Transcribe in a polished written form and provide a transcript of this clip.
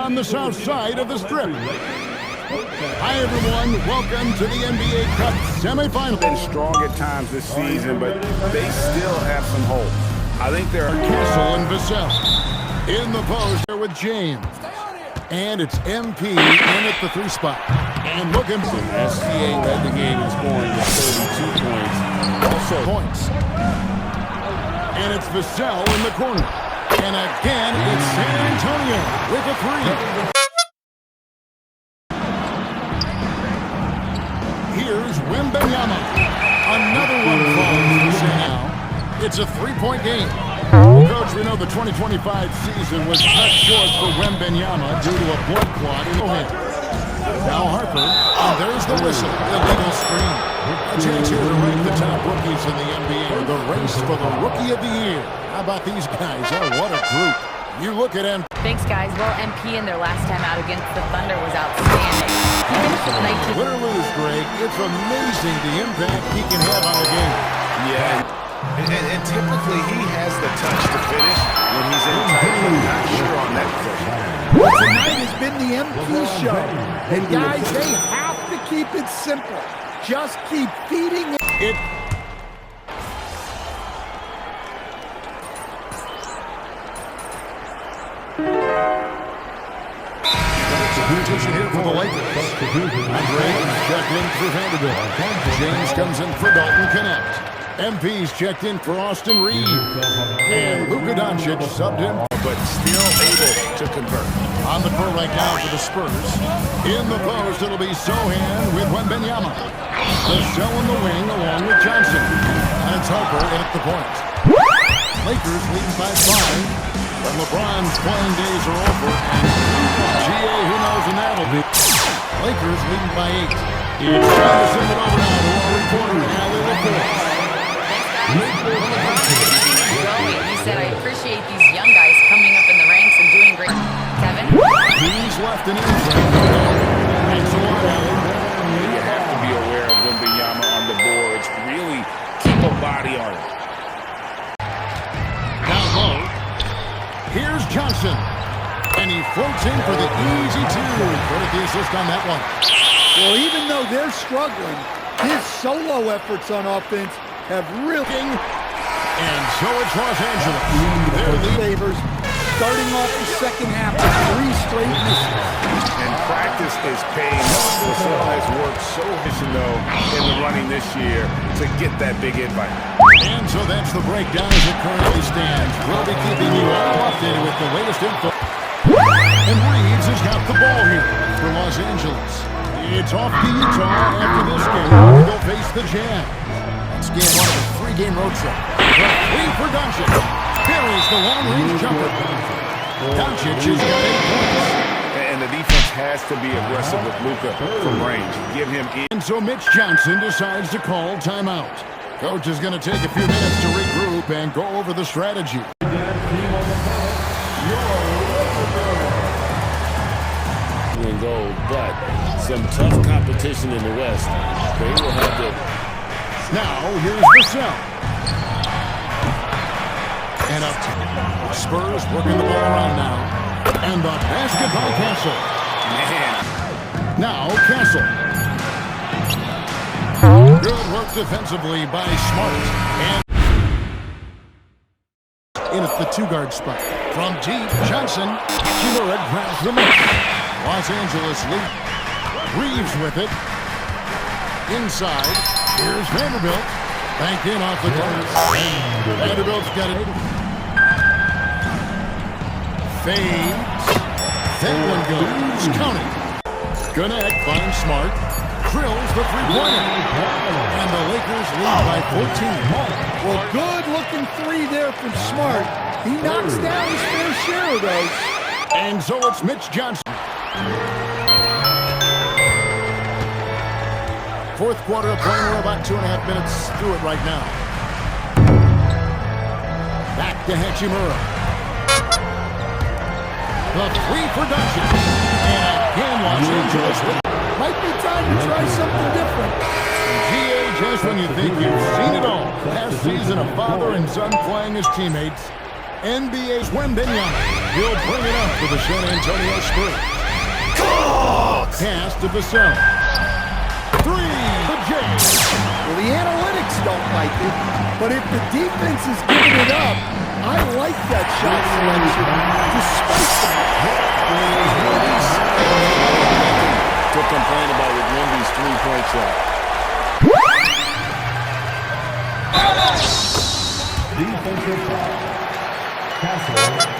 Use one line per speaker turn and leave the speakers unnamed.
on the south side of the strip. Hi everyone, welcome to the NBA Cup semifinal.
Been strong at times this season, but they still have some hope. I think they're
Castle and Vassell in the post there with James. And it's MP in at the 3 spot. And looking for
SCA led the game in scoring with 32 points.
Also points. And it's Vassell in the corner. And again, it's San Antonio with a 3. Here's Wem Ben Yama. Another one falls to say now. It's a 3-point game. Coach, we know the 2025 season was cut short for Wem Ben Yama due to a blood clot in the hand. Now Harper, and there's the whistle, illegal screen. A chance here to rank the top rookies in the NBA, the race for the Rookie of the Year. How about these guys? Oh, what a group. You look at MP.
Thanks, guys. Well, MP in their last time out against the Thunder was outstanding. He finished with 19.
Win or lose, Greg, it's amazing the impact he can have on a game.
Yeah. And typically he has the touch to finish when he's in tight. I'm not sure on that position.
Tonight has been the MP show. And guys, they have to keep it simple. Just keep feeding it.
Substitution here for the Lakers. Andre checked in for Vanderbilt. James comes in for Dalton Connect. MP's checked in for Austin Reeves. And Luka Doncic subbed in,
but still able to convert.
On the court right now for the Spurs. In the post, it'll be Sohan with Wembanyama. Vassell in the wing along with Johnson. And it's Harper in at the point. Lakers leading by 5. But LeBron's playing days are over. And GA, who knows when that'll be. Lakers leading by 8. It's time to send it over now to our reporter, Allie LaForce.
He said, I appreciate these young guys coming up in the ranks and doing great. Kevin?
He's left an injury. Thanks a lot, Allie.
You have to be aware of Wembanyama on the boards. Really keep a body on it.
Down low. Here's Johnson. And he floats in for the easy 2. Credit the assist on that one.
Well, even though they're struggling, his solo efforts on offense have really...
And so it's Los Angeles. Their lead
favors starting off the second half with 3 straight misses.
And practice is paying off. Vassell has worked so hard, though, in the running this year to get that big invite.
And so that's the breakdown as it currently stands. We'll be keeping you all updated with the latest info. And Reeves has got the ball here for Los Angeles. It's off to Utah after this game. They'll face the Jazz. That's game 1 of a 3-game road trip. The 3 for Doncic. Buries the long-range jumper. Doncic has got 8 points.
And the defense has to be aggressive with Luka from range. Give him in.
And so Mitch Johnson decides to call timeout. Coach is going to take a few minutes to regroup and go over the strategy.
And gold, but some tough competition in the West. They will have to.
Now here's Vassell. And up. Spurs working the ball around now. And the basket by Castle.
Man.
Now Castle. Good work defensively by Smart. And in at the 2-guard spot. From deep, Johnson. Kimura grabs the miss. Los Angeles lead. Reeves with it. Inside. Here's Vanderbilt. Banked in off the glass. Vanderbilt's got it. Fades. That one goes. Counting. Connect finds Smart. Drills the 3-pointer. And the Lakers lead by 14.
Well, good-looking 3 there from Smart. He knocks down his fair share of those.
And so it's Mitch Johnson. Fourth quarter of play. We're about 2.5 minutes through it right now. Back to Hachimura. The 3 for Doncic. And again, Los Angeles.
Might be time to try something different.
GA, just when you think you've seen it all. Last season, a father and son playing as teammates. NBA's Wembanyama. He'll bring it up for the San Antonio Spurs. Pass to Vassell. Three for James.
Well, the analytics don't like it, but if the defense is giving it up, I like that shot selection despite that.
To complain about with Wemby's three-point shot.
Defensive foul. Castle